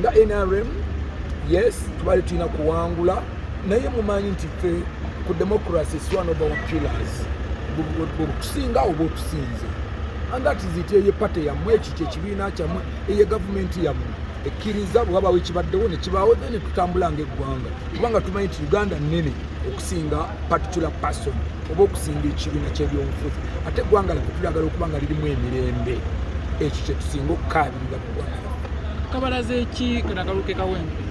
nga NRM yes tubali tulina kuwangula naye mumanyi nti ffe ku democracy is one of our pillars bwokusinga oba otusinze and that is it eye pate yammwe ekyo kyekibiina kyammwe eye gavumenti yammwe ekkiriza bw'abaawo ekibaddewo ne kibaawo then tutambula ng'eggwanga kubanga tumanyi nti Uganda nnene okusinga particular person oba okusinga ekibiina ky'ebyobufuzi ate eggwanga laffe tulagala okuba nga lirimu emirembe ekyo kye tusinga okukaabirira ku ggwanga kabalaze ki akaluke kawempe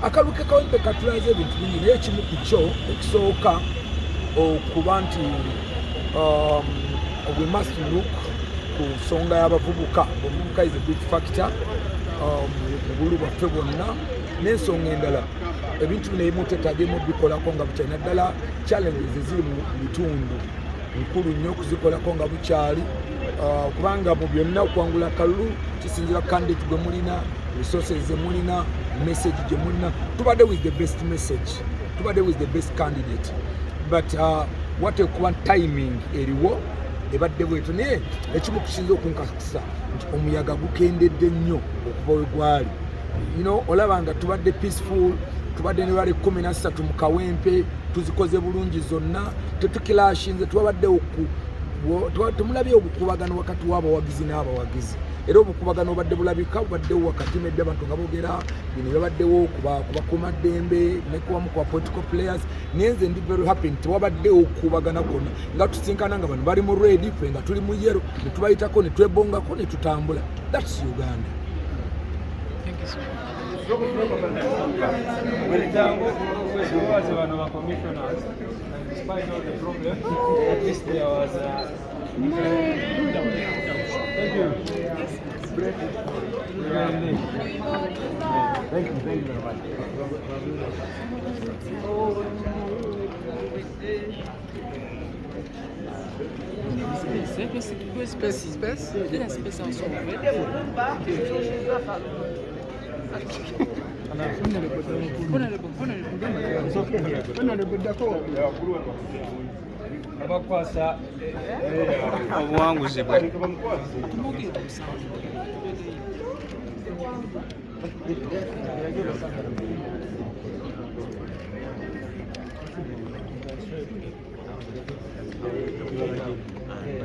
akaluke kawempe katulaze ebintu bingi naye ekimu ku kyo ekisooka okuba nti we must look ku nsonga y'abavubuka obuvubuka is a big factor mu bulu bwaffe bwonna n'ensonga endala ebintu bino ebimu tetagemu bikolako nga bukyali naddala challenges eziri mu bitundu nkulu nnyo okuzikolako nga bukyali kubanga mu byonna okuwangula kalulu kisinzira candidate gwe mulina resources ze mulina message gye mulina tubadde with the best message tubadde with the best candidate but what ekuba timing eriwo ebadde bwetu naye ekimu kisinza okunkakisa nti omuyaga gukendedde nnyo okuva we gwali olaba nga tubadde peaceful tubadde ne bali 13 mu kawempe tuzikoze bulungi zonna tetukilashinze tubadde temulabye obukubagano wakati w'abawagizi n'abawagizi era obukubagano obadde bulabika bubaddewo wakati medde abantu nga boogera bino byabaddewo kubakuumaddembe ne kubamu kwa political players naye nze ndi very happy nti wabaddewo okukubagana kwonna nga tusinkana nga bano bali mu red ffe nga tuli mu yero ne tubayitako ne twebongako ne tutambula. That's Uganda. Thank you so much. Despite all the problems, at least there was thank you. Thank you very much. Space abakwasa obuwanguzi bwe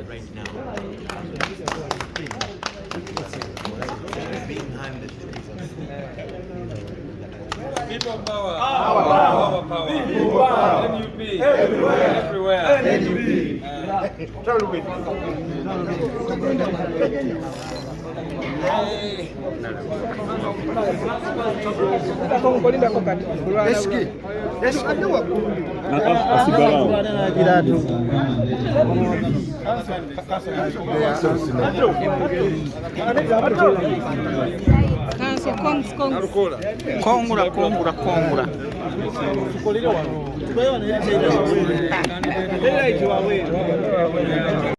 right now. People power. Power. NUP. Everywhere. Kongura.